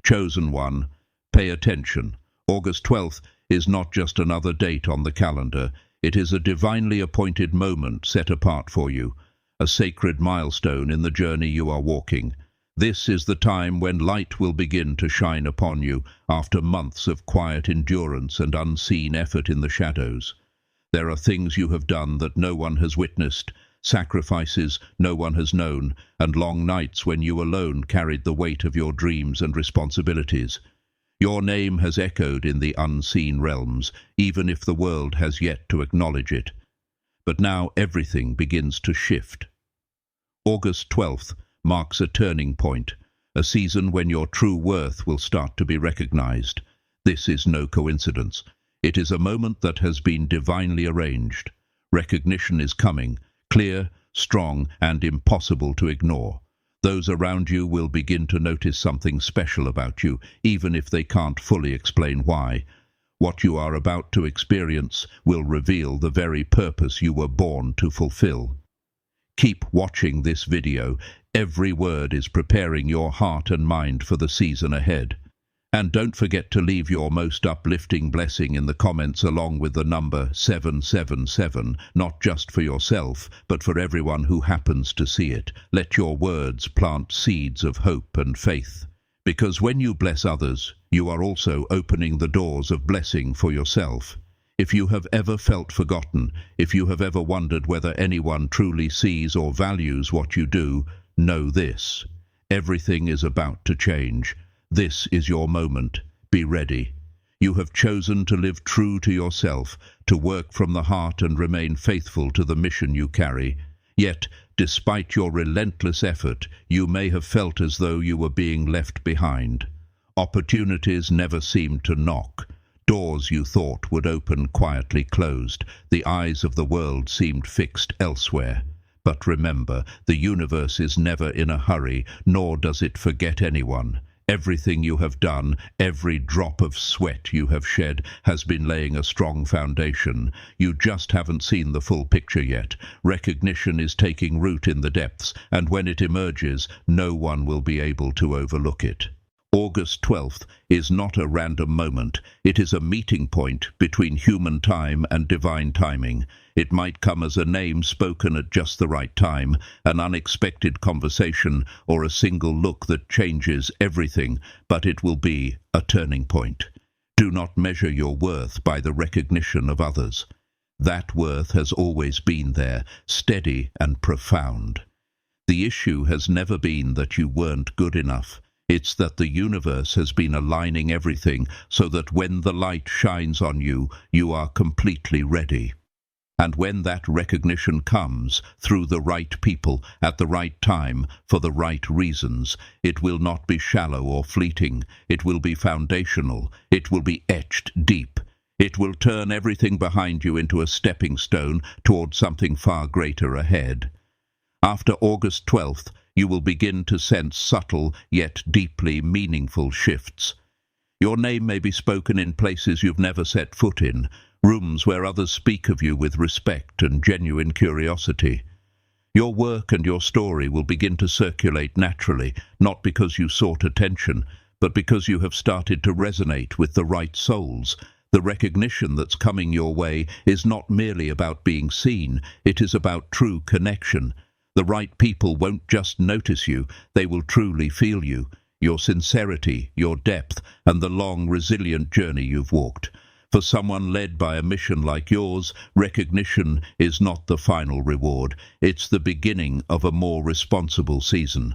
Chosen one, pay attention. August 12th is not just another date on the calendar. It is a divinely appointed moment set apart for you, a sacred milestone in the journey you are walking. This is the time when light will begin to shine upon you after months of quiet endurance and unseen effort in the shadows. There are things you have done that no one has witnessed, sacrifices no one has known, and long nights when you alone carried the weight of your dreams and responsibilities. Your name has echoed in the unseen realms, even if the world has yet to acknowledge it. But now everything begins to shift. August 12th marks a turning point, a season when your true worth will start to be recognized. This is no coincidence. It is a moment that has been divinely arranged. Recognition is coming, clear, strong, and impossible to ignore. Those around you will begin to notice something special about you, even if they can't fully explain why. What you are about to experience will reveal the very purpose you were born to fulfill. Keep watching this video. Every word is preparing your heart and mind for the season ahead. And don't forget to leave your most uplifting blessing in the comments along with the number 777, not just for yourself, but for everyone who happens to see it. Let your words plant seeds of hope and faith. Because when you bless others, you are also opening the doors of blessing for yourself. If you have ever felt forgotten, if you have ever wondered whether anyone truly sees or values what you do, know this: everything is about to change. This is your moment. Be ready. You have chosen to live true to yourself, to work from the heart and remain faithful to the mission you carry. Yet, despite your relentless effort, you may have felt as though you were being left behind. Opportunities never seemed to knock. Doors you thought would open quietly closed. The eyes of the world seemed fixed elsewhere. But remember, the universe is never in a hurry, nor does it forget anyone. Everything you have done, every drop of sweat you have shed, has been laying a strong foundation. You just haven't seen the full picture yet. Recognition is taking root in the depths, and when it emerges, no one will be able to overlook it. August 12th is not a random moment. It is a meeting point between human time and divine timing. It might come as a name spoken at just the right time, an unexpected conversation, or a single look that changes everything, but it will be a turning point. Do not measure your worth by the recognition of others. That worth has always been there, steady and profound. The issue has never been that you weren't good enough. It's that the universe has been aligning everything so that when the light shines on you, you are completely ready. And when that recognition comes, through the right people, at the right time, for the right reasons, it will not be shallow or fleeting. It will be foundational. It will be etched deep. It will turn everything behind you into a stepping stone toward something far greater ahead. After August 12th, you will begin to sense subtle yet deeply meaningful shifts. Your name may be spoken in places you've never set foot in, rooms where others speak of you with respect and genuine curiosity. Your work and your story will begin to circulate naturally, not because you sought attention, but because you have started to resonate with the right souls. The recognition that's coming your way is not merely about being seen, it is about true connection. The right people won't just notice you, they will truly feel you, your sincerity, your depth, and the long, resilient journey you've walked. For someone led by a mission like yours, recognition is not the final reward. It's the beginning of a more responsible season.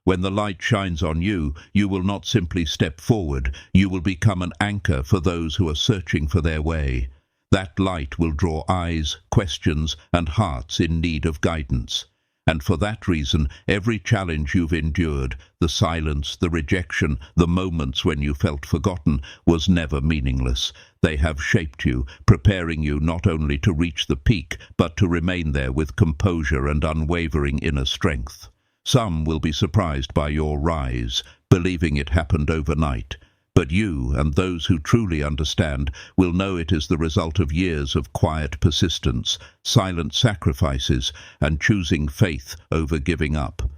When the light shines on you, you will not simply step forward, you will become an anchor for those who are searching for their way. That light will draw eyes, questions, and hearts in need of guidance. And for that reason, every challenge you've endured, the silence, the rejection, the moments when you felt forgotten, was never meaningless. They have shaped you, preparing you not only to reach the peak, but to remain there with composure and unwavering inner strength. Some will be surprised by your rise, believing it happened overnight. But you, and those who truly understand, will know it is the result of years of quiet persistence, silent sacrifices, and choosing faith over giving up.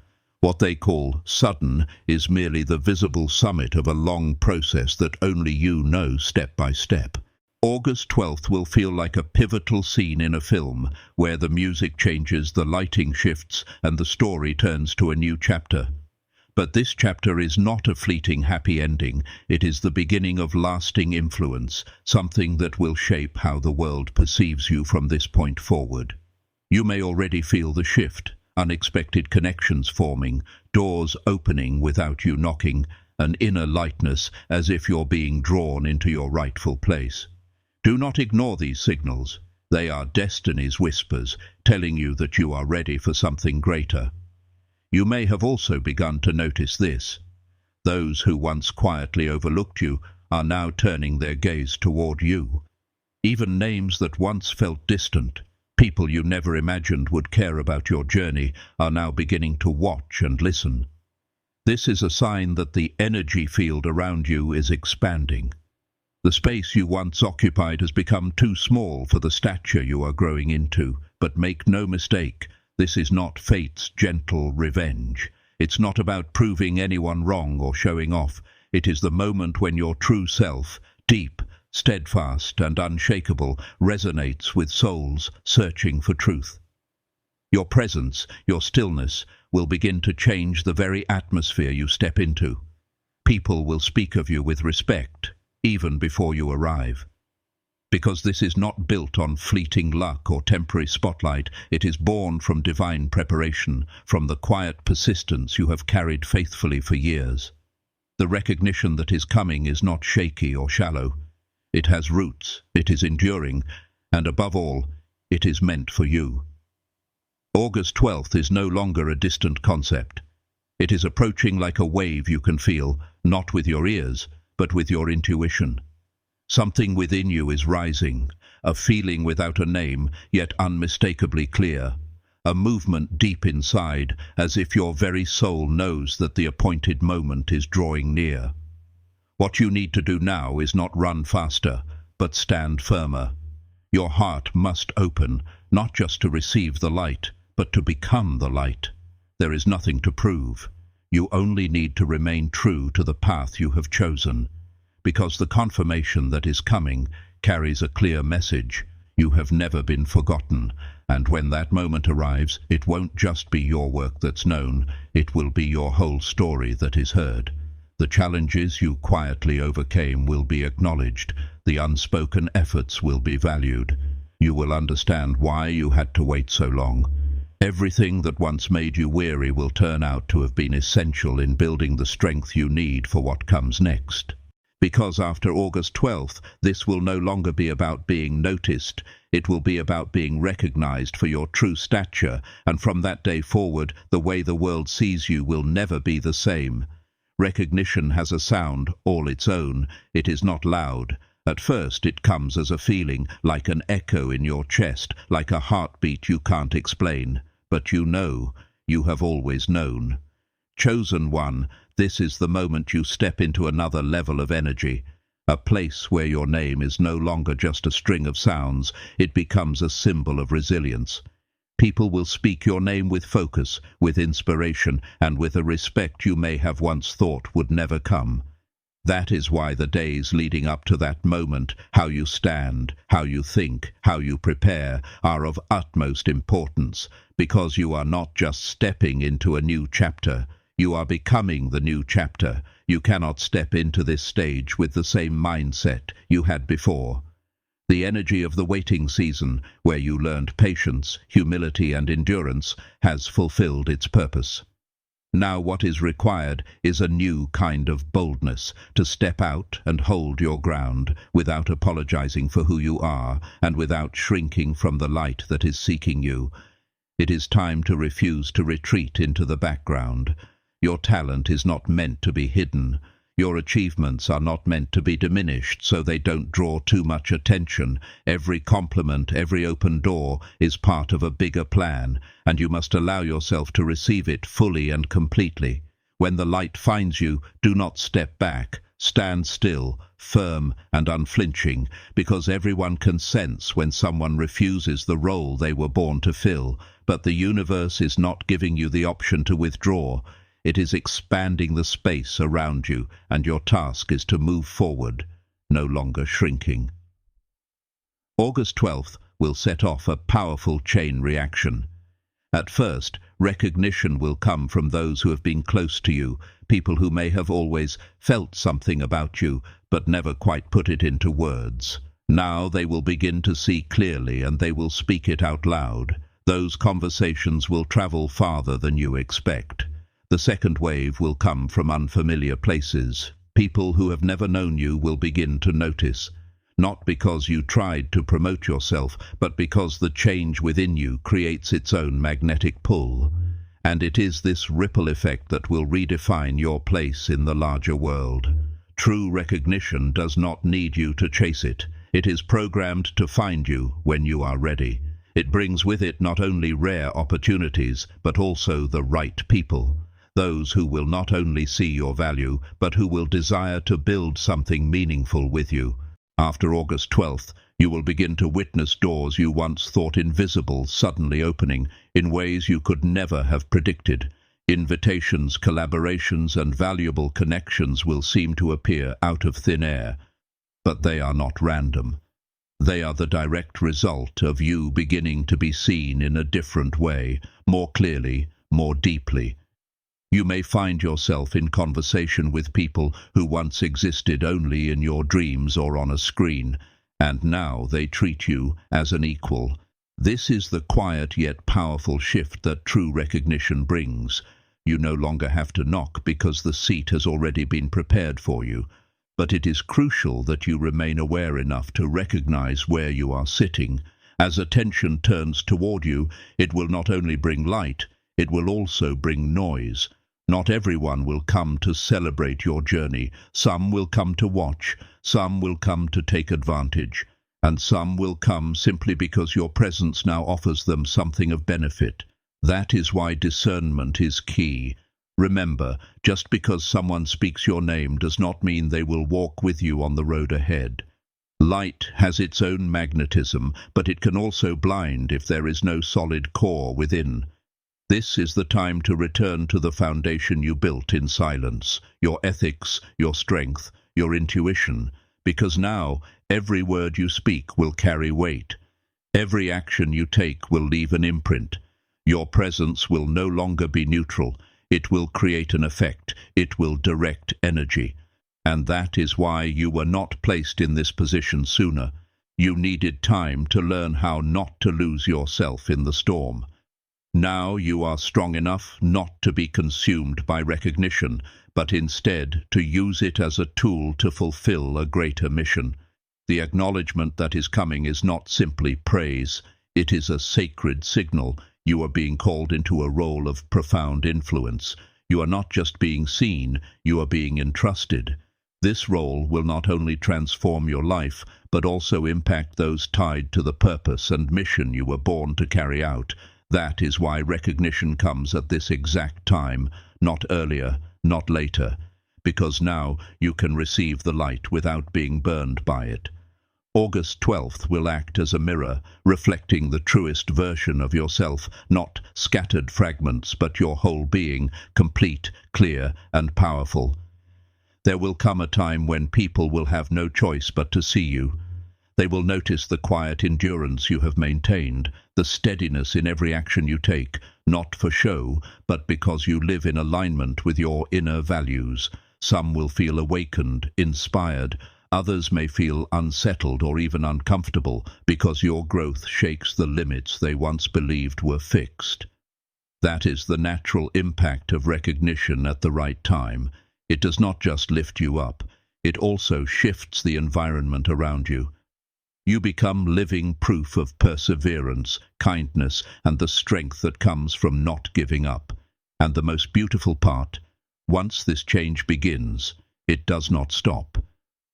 What they call sudden is merely the visible summit of a long process that only you know step by step. August 12th will feel like a pivotal scene in a film, where the music changes, the lighting shifts, and the story turns to a new chapter. But this chapter is not a fleeting happy ending. It is the beginning of lasting influence, something that will shape how the world perceives you from this point forward. You may already feel the shift, unexpected connections forming, doors opening without you knocking, an inner lightness as if you're being drawn into your rightful place. Do not ignore these signals. They are destiny's whispers, telling you that you are ready for something greater. You may have also begun to notice this. Those who once quietly overlooked you are now turning their gaze toward you. Even names that once felt distant, people you never imagined would care about your journey, are now beginning to watch and listen. This is a sign that the energy field around you is expanding. The space you once occupied has become too small for the stature you are growing into, but make no mistake, this is not fate's gentle revenge. It's not about proving anyone wrong or showing off. It is the moment when your true self, deep, steadfast and unshakable, resonates with souls searching for truth. Your presence, your stillness, will begin to change the very atmosphere you step into. People will speak of you with respect, even before you arrive. Because this is not built on fleeting luck or temporary spotlight, it is born from divine preparation, from the quiet persistence you have carried faithfully for years. The recognition that is coming is not shaky or shallow. It has roots, it is enduring, and above all, it is meant for you. August 12th is no longer a distant concept. It is approaching like a wave you can feel, not with your ears, but with your intuition. Something within you is rising, a feeling without a name, yet unmistakably clear. A movement deep inside, as if your very soul knows that the appointed moment is drawing near. What you need to do now is not run faster, but stand firmer. Your heart must open, not just to receive the light, but to become the light. There is nothing to prove. You only need to remain true to the path you have chosen, because the confirmation that is coming carries a clear message. You have never been forgotten, and when that moment arrives, it won't just be your work that's known, it will be your whole story that is heard. The challenges you quietly overcame will be acknowledged, the unspoken efforts will be valued. You will understand why you had to wait so long. Everything that once made you weary will turn out to have been essential in building the strength you need for what comes next. Because after August 12th, this will no longer be about being noticed. It will be about being recognized for your true stature, and from that day forward, the way the world sees you will never be the same. Recognition has a sound all its own. It is not loud. At first it comes as a feeling, like an echo in your chest, like a heartbeat you can't explain. But you know, you have always known. Chosen one, this is the moment you step into another level of energy, a place where your name is no longer just a string of sounds, it becomes a symbol of resilience. People will speak your name with focus, with inspiration, and with a respect you may have once thought would never come. That is why the days leading up to that moment, how you stand, how you think, how you prepare, are of utmost importance, because you are not just stepping into a new chapter, you are becoming the new chapter. You cannot step into this stage with the same mindset you had before. The energy of the waiting season, where you learned patience, humility and endurance, has fulfilled its purpose. Now what is required is a new kind of boldness, to step out and hold your ground, without apologizing for who you are, and without shrinking from the light that is seeking you. It is time to refuse to retreat into the background. Your talent is not meant to be hidden. Your achievements are not meant to be diminished so they don't draw too much attention. Every compliment, every open door is part of a bigger plan, and you must allow yourself to receive it fully and completely. When the light finds you, do not step back. Stand still, firm and unflinching, because everyone can sense when someone refuses the role they were born to fill. But the universe is not giving you the option to withdraw. It is expanding the space around you, and your task is to move forward, no longer shrinking. August 12th will set off a powerful chain reaction. At first, recognition will come from those who have been close to you, people who may have always felt something about you, but never quite put it into words. Now they will begin to see clearly, and they will speak it out loud. Those conversations will travel farther than you expect. The second wave will come from unfamiliar places. People who have never known you will begin to notice, not because you tried to promote yourself, but because the change within you creates its own magnetic pull. And it is this ripple effect that will redefine your place in the larger world. True recognition does not need you to chase it. It is programmed to find you when you are ready. It brings with it not only rare opportunities, but also the right people. Those who will not only see your value, but who will desire to build something meaningful with you. After August 12th, you will begin to witness doors you once thought invisible suddenly opening in ways you could never have predicted. Invitations, collaborations, and valuable connections will seem to appear out of thin air. But they are not random. They are the direct result of you beginning to be seen in a different way, more clearly, more deeply. You may find yourself in conversation with people who once existed only in your dreams or on a screen, and now they treat you as an equal. This is the quiet yet powerful shift that true recognition brings. You no longer have to knock because the seat has already been prepared for you. But it is crucial that you remain aware enough to recognize where you are sitting. As attention turns toward you, it will not only bring light, it will also bring noise. Not everyone will come to celebrate your journey. Some will come to watch, some will come to take advantage, and some will come simply because your presence now offers them something of benefit. That is why discernment is key. Remember, just because someone speaks your name does not mean they will walk with you on the road ahead. Light has its own magnetism, but it can also blind if there is no solid core within. This is the time to return to the foundation you built in silence, your ethics, your strength, your intuition, because now every word you speak will carry weight. Every action you take will leave an imprint. Your presence will no longer be neutral. It will create an effect. It will direct energy. And that is why you were not placed in this position sooner. You needed time to learn how not to lose yourself in the storm. Now you are strong enough not to be consumed by recognition, but instead to use it as a tool to fulfill a greater mission. The acknowledgement that is coming is not simply praise. It is a sacred signal. You are being called into a role of profound influence. You are not just being seen, you are being entrusted. This role will not only transform your life, but also impact those tied to the purpose and mission you were born to carry out. That is why recognition comes at this exact time, not earlier, not later, because now you can receive the light without being burned by it. August 12th will act as a mirror, reflecting the truest version of yourself, not scattered fragments, but your whole being, complete, clear, and powerful. There will come a time when people will have no choice but to see you. They will notice the quiet endurance you have maintained, the steadiness in every action you take, not for show, but because you live in alignment with your inner values. Some will feel awakened, inspired. Others may feel unsettled or even uncomfortable because your growth shakes the limits they once believed were fixed. That is the natural impact of recognition at the right time. It does not just lift you up, it also shifts the environment around you. You become living proof of perseverance, kindness, and the strength that comes from not giving up. And the most beautiful part, once this change begins, it does not stop.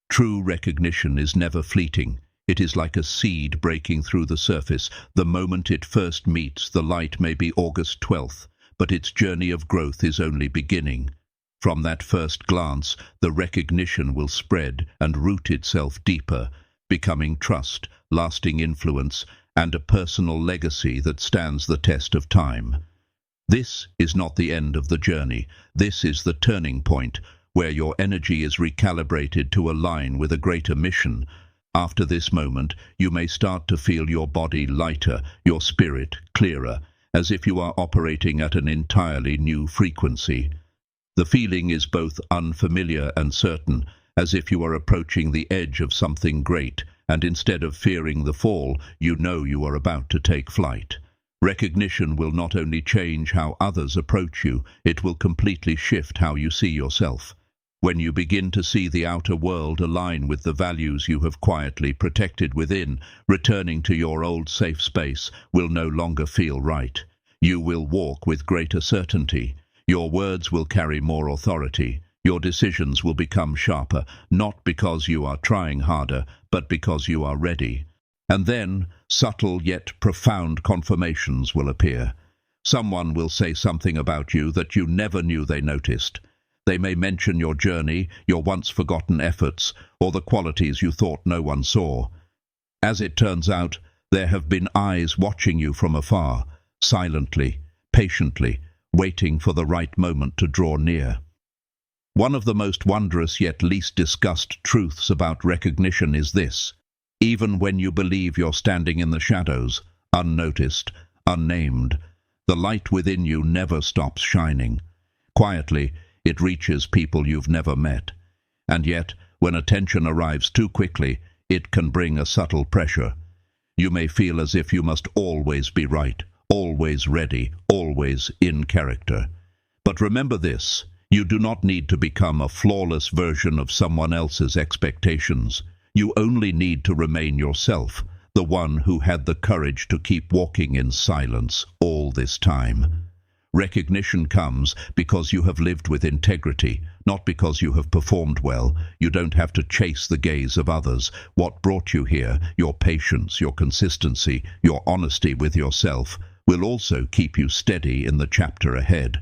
True recognition is never fleeting. It is like a seed breaking through the surface. The moment it first meets the light may be August 12th, but its journey of growth is only beginning. From that first glance, the recognition will spread and root itself deeper, becoming trust, lasting influence, and a personal legacy that stands the test of time. This is not the end of the journey. This is the turning point, where your energy is recalibrated to align with a greater mission. After this moment, you may start to feel your body lighter, your spirit clearer, as if you are operating at an entirely new frequency. The feeling is both unfamiliar and certain, as if you are approaching the edge of something great, and instead of fearing the fall, you know you are about to take flight. Recognition will not only change how others approach you, it will completely shift how you see yourself. When you begin to see the outer world align with the values you have quietly protected within, returning to your old safe space will no longer feel right. You will walk with greater certainty. Your words will carry more authority. Your decisions will become sharper, not because you are trying harder, but because you are ready. And then, subtle yet profound confirmations will appear. Someone will say something about you that you never knew they noticed. They may mention your journey, your once-forgotten efforts, or the qualities you thought no one saw. As it turns out, there have been eyes watching you from afar, silently, patiently, waiting for the right moment to draw near. One of the most wondrous yet least discussed truths about recognition is this: even when you believe you're standing in the shadows, unnoticed, unnamed, the light within you never stops shining. Quietly, it reaches people you've never met. And yet, when attention arrives too quickly, it can bring a subtle pressure. You may feel as if you must always be right, always ready, always in character. But remember this: you do not need to become a flawless version of someone else's expectations. You only need to remain yourself, the one who had the courage to keep walking in silence all this time. Recognition comes because you have lived with integrity, not because you have performed well. You don't have to chase the gaze of others. What brought you here, your patience, your consistency, your honesty with yourself, will also keep you steady in the chapter ahead.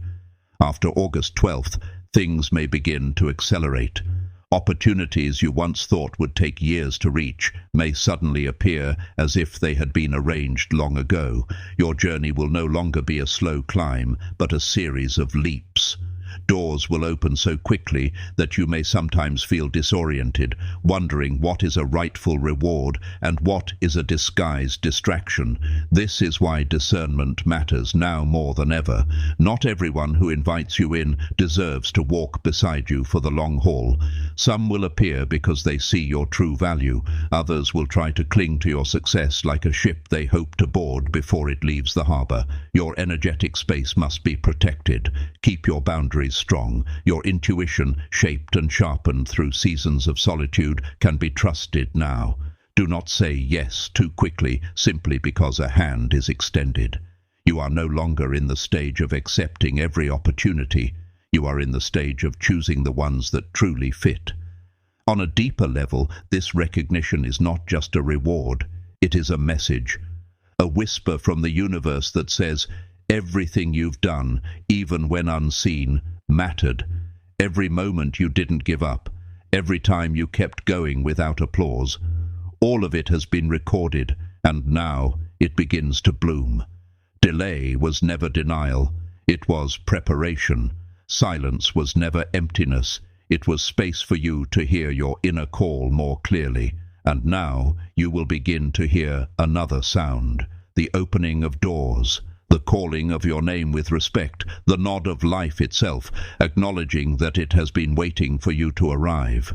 After August 12th, things may begin to accelerate. Opportunities you once thought would take years to reach may suddenly appear as if they had been arranged long ago. Your journey will no longer be a slow climb, but a series of leaps. Doors will open so quickly that you may sometimes feel disoriented, wondering what is a rightful reward and what is a disguised distraction. This is why discernment matters now more than ever. Not everyone who invites you in deserves to walk beside you for the long haul. Some will appear because they see your true value. Others will try to cling to your success like a ship they hope to board before it leaves the harbor. Your energetic space must be protected. Keep your boundaries strong. Your intuition, shaped and sharpened through seasons of solitude, can be trusted now. Do not say yes too quickly simply because a hand is extended. You are no longer in the stage of accepting every opportunity. You are in the stage of choosing the ones that truly fit. On a deeper level, this recognition is not just a reward, it is a message. A whisper from the universe that says, everything you've done, even when unseen, mattered. Every moment you didn't give up, every time you kept going without applause. All of it has been recorded, and now it begins to bloom. Delay was never denial, it was preparation. Silence was never emptiness, it was space for you to hear your inner call more clearly. And now you will begin to hear another sound, the opening of doors, the calling of your name with respect, the nod of life itself, acknowledging that it has been waiting for you to arrive.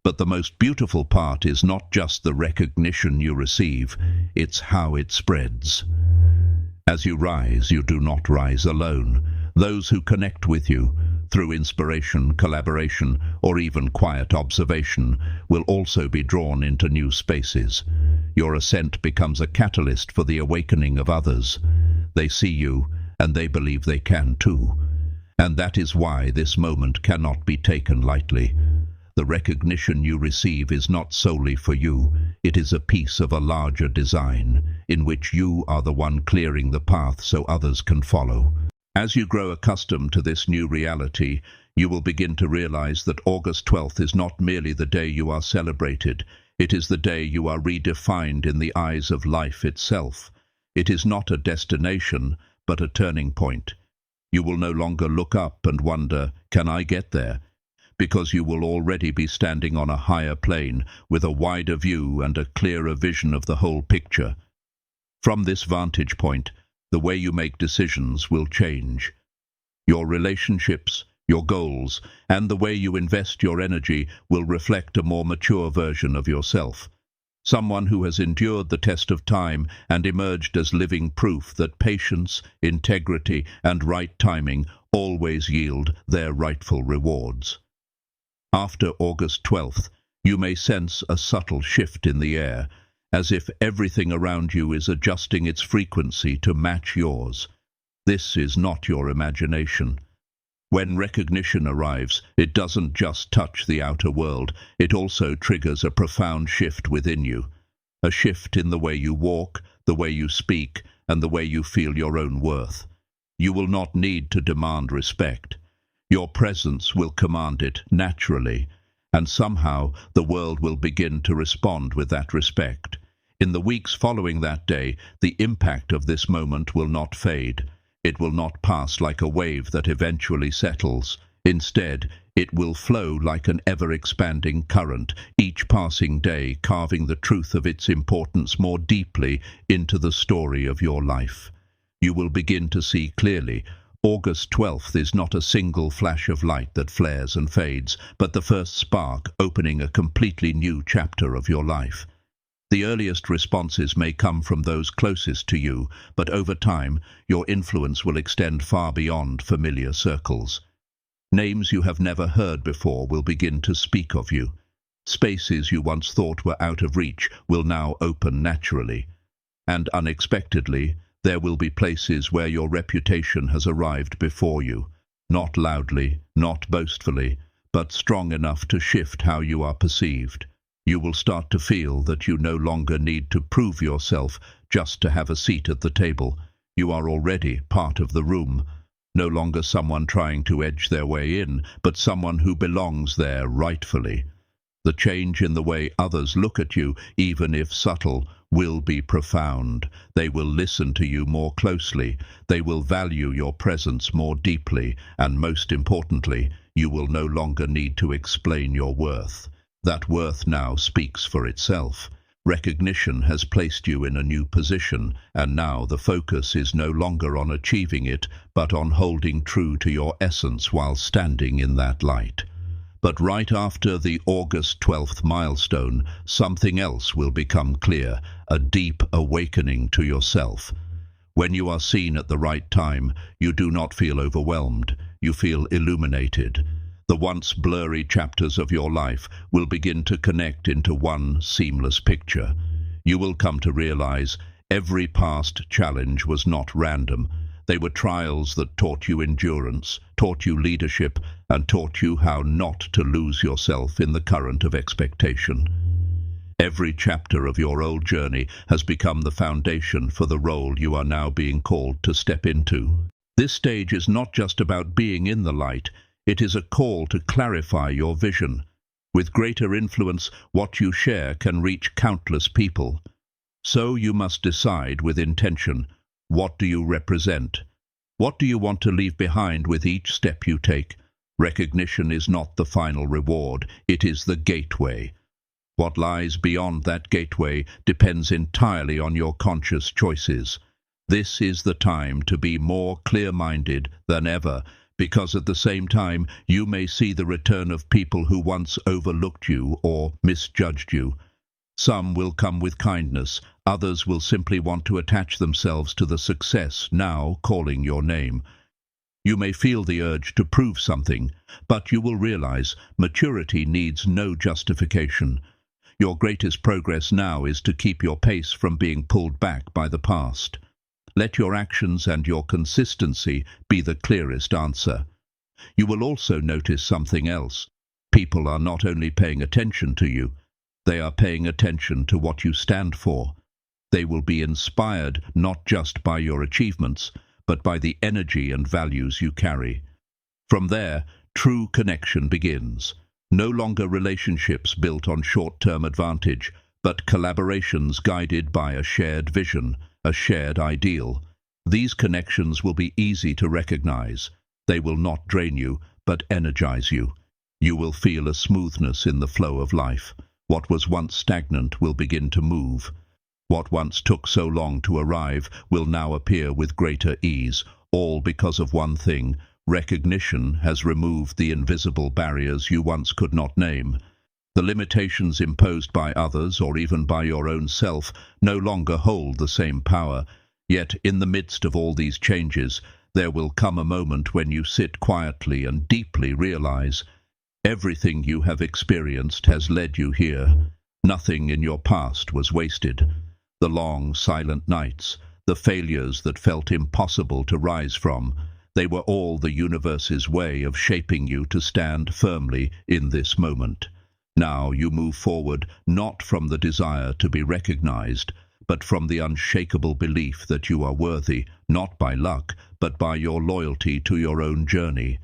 But the most beautiful part is not just the recognition you receive, it's how it spreads. As you rise, you do not rise alone. Those who connect with you, through inspiration, collaboration, or even quiet observation, will also be drawn into new spaces. Your ascent becomes a catalyst for the awakening of others. They see you, and they believe they can too. And that is why this moment cannot be taken lightly. The recognition you receive is not solely for you. It is a piece of a larger design, in which you are the one clearing the path so others can follow. As you grow accustomed to this new reality, you will begin to realize that August 12th is not merely the day you are celebrated. It is the day you are redefined in the eyes of life itself. It is not a destination, but a turning point. You will no longer look up and wonder, can I get there? Because you will already be standing on a higher plane, with a wider view and a clearer vision of the whole picture. From this vantage point, the way you make decisions will change. Your relationships, your goals, and the way you invest your energy will reflect a more mature version of yourself. Someone who has endured the test of time and emerged as living proof that patience, integrity, and right timing always yield their rightful rewards. After August 12th, you may sense a subtle shift in the air, as if everything around you is adjusting its frequency to match yours. This is not your imagination. When recognition arrives, it doesn't just touch the outer world, it also triggers a profound shift within you. A shift in the way you walk, the way you speak, and the way you feel your own worth. You will not need to demand respect. Your presence will command it naturally, and somehow the world will begin to respond with that respect. In the weeks following that day, the impact of this moment will not fade. It will not pass like a wave that eventually settles. Instead, it will flow like an ever-expanding current, each passing day carving the truth of its importance more deeply into the story of your life. You will begin to see clearly. August 12th is not a single flash of light that flares and fades, but the first spark opening a completely new chapter of your life. The earliest responses may come from those closest to you, but over time, your influence will extend far beyond familiar circles. Names you have never heard before will begin to speak of you. Spaces you once thought were out of reach will now open naturally. And unexpectedly, there will be places where your reputation has arrived before you, not loudly, not boastfully, but strong enough to shift how you are perceived. You will start to feel that you no longer need to prove yourself just to have a seat at the table. You are already part of the room, no longer someone trying to edge their way in, but someone who belongs there rightfully. The change in the way others look at you, even if subtle, will be profound. They will listen to you more closely. They will value your presence more deeply, and most importantly, you will no longer need to explain your worth. That worth now speaks for itself. Recognition has placed you in a new position, and now the focus is no longer on achieving it, but on holding true to your essence while standing in that light. But right after the August 12th milestone, something else will become clear, a deep awakening to yourself. When you are seen at the right time, you do not feel overwhelmed, you feel illuminated. The once blurry chapters of your life will begin to connect into one seamless picture. You will come to realize every past challenge was not random. They were trials that taught you endurance, taught you leadership, and taught you how not to lose yourself in the current of expectation. Every chapter of your old journey has become the foundation for the role you are now being called to step into. This stage is not just about being in the light. It is a call to clarify your vision. With greater influence, what you share can reach countless people. So you must decide with intention, what do you represent? What do you want to leave behind with each step you take? Recognition is not the final reward, it is the gateway. What lies beyond that gateway depends entirely on your conscious choices. This is the time to be more clear-minded than ever, because at the same time you may see the return of people who once overlooked you or misjudged you. Some will come with kindness, others will simply want to attach themselves to the success now calling your name. You may feel the urge to prove something, but you will realize maturity needs no justification. Your greatest progress now is to keep your pace from being pulled back by the past. Let your actions and your consistency be the clearest answer. You will also notice something else. People are not only paying attention to you, they are paying attention to what you stand for. They will be inspired not just by your achievements, but by the energy and values you carry. From there, true connection begins. No longer relationships built on short-term advantage, but collaborations guided by a shared vision, a shared ideal. These connections will be easy to recognize. They will not drain you, but energize you. You will feel a smoothness in the flow of life. What was once stagnant will begin to move. What once took so long to arrive will now appear with greater ease, all because of one thing: recognition has removed the invisible barriers you once could not name. The limitations imposed by others, or even by your own self, no longer hold the same power. Yet, in the midst of all these changes, there will come a moment when you sit quietly and deeply realize everything you have experienced has led you here. Nothing in your past was wasted. The long, silent nights, the failures that felt impossible to rise from, they were all the universe's way of shaping you to stand firmly in this moment. Now you move forward not from the desire to be recognized, but from the unshakable belief that you are worthy, not by luck, but by your loyalty to your own journey.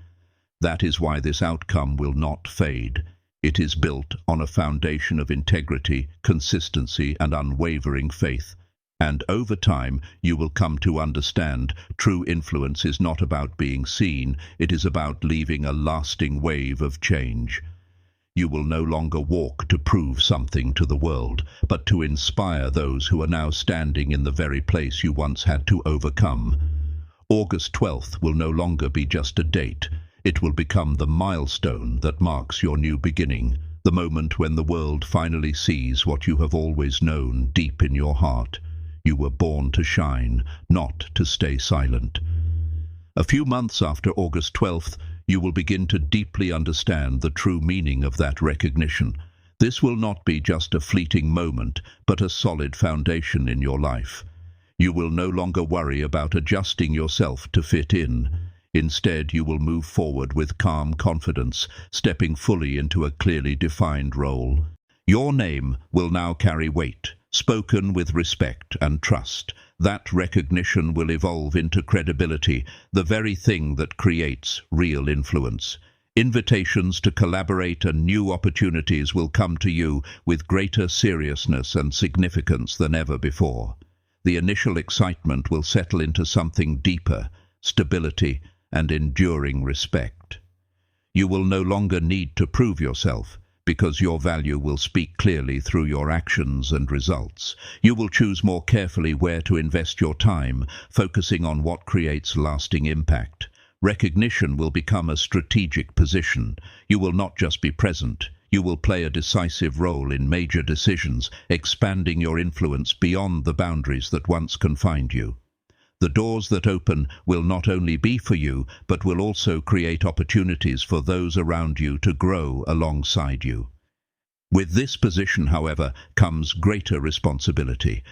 That is why this outcome will not fade. It is built on a foundation of integrity, consistency, and unwavering faith. And over time, you will come to understand true influence is not about being seen, it is about leaving a lasting wave of change. You will no longer walk to prove something to the world, but to inspire those who are now standing in the very place you once had to overcome. August 12th will no longer be just a date. It will become the milestone that marks your new beginning, the moment when the world finally sees what you have always known deep in your heart. You were born to shine, not to stay silent. A few months after August 12th, you will begin to deeply understand the true meaning of that recognition. This will not be just a fleeting moment, but a solid foundation in your life. You will no longer worry about adjusting yourself to fit in. Instead, you will move forward with calm confidence, stepping fully into a clearly defined role. Your name will now carry weight, spoken with respect and trust. That recognition will evolve into credibility, the very thing that creates real influence. Invitations to collaborate and new opportunities will come to you with greater seriousness and significance than ever before. The initial excitement will settle into something deeper: stability and enduring respect. You will no longer need to prove yourself, because your value will speak clearly through your actions and results. You will choose more carefully where to invest your time, focusing on what creates lasting impact. Recognition will become a strategic position. You will not just be present. You will play a decisive role in major decisions, expanding your influence beyond the boundaries that once confined you. The doors that open will not only be for you, but will also create opportunities for those around you to grow alongside you. With this position, however, comes greater responsibility.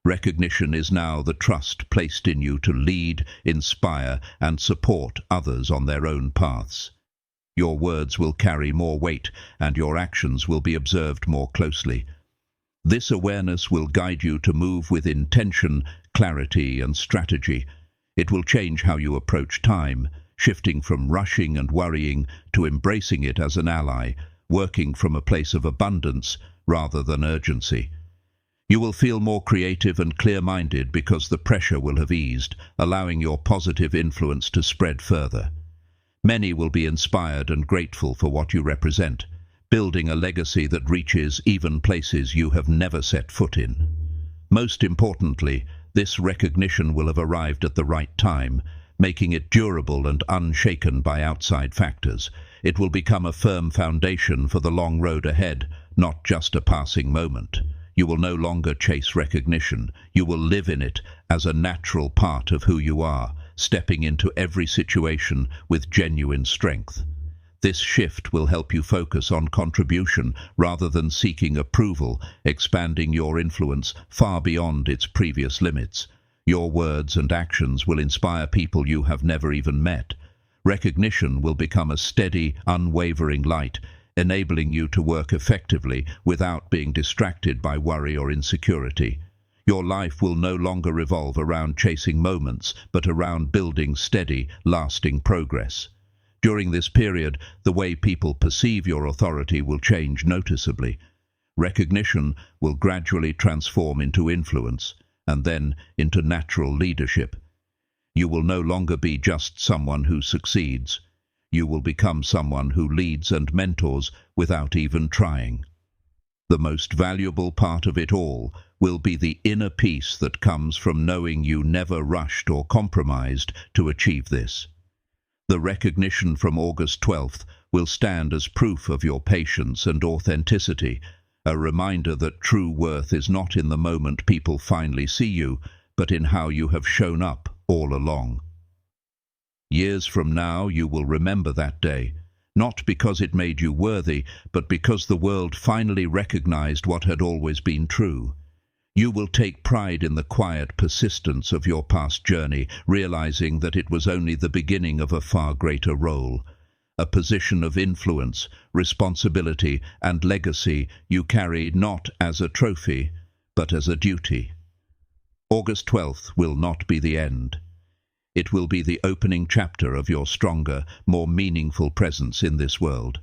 Recognition is now the trust placed in you to lead, inspire, and support others on their own paths. Your words will carry more weight, and your actions will be observed more closely. This awareness will guide you to move with intention, clarity, and strategy. It will change how you approach time, shifting from rushing and worrying to embracing it as an ally, working from a place of abundance rather than urgency. You will feel more creative and clear-minded because the pressure will have eased, allowing your positive influence to spread further. Many will be inspired and grateful for what you represent, building a legacy that reaches even places you have never set foot in. Most importantly, this recognition will have arrived at the right time, making it durable and unshaken by outside factors. It will become a firm foundation for the long road ahead, not just a passing moment. You will no longer chase recognition. You will live in it as a natural part of who you are, stepping into every situation with genuine strength. This shift will help you focus on contribution rather than seeking approval, expanding your influence far beyond its previous limits. Your words and actions will inspire people you have never even met. Recognition will become a steady, unwavering light, enabling you to work effectively without being distracted by worry or insecurity. Your life will no longer revolve around chasing moments, but around building steady, lasting progress. During this period, the way people perceive your authority will change noticeably. Recognition will gradually transform into influence, and then into natural leadership. You will no longer be just someone who succeeds. You will become someone who leads and mentors without even trying. The most valuable part of it all will be the inner peace that comes from knowing you never rushed or compromised to achieve this. The recognition from August 12th will stand as proof of your patience and authenticity, a reminder that true worth is not in the moment people finally see you, but in how you have shown up all along. Years from now you will remember that day, not because it made you worthy, but because the world finally recognized what had always been true. You will take pride in the quiet persistence of your past journey, realizing that it was only the beginning of a far greater role, a position of influence, responsibility, and legacy you carry not as a trophy, but as a duty. August 12th will not be the end. It will be the opening chapter of your stronger, more meaningful presence in this world.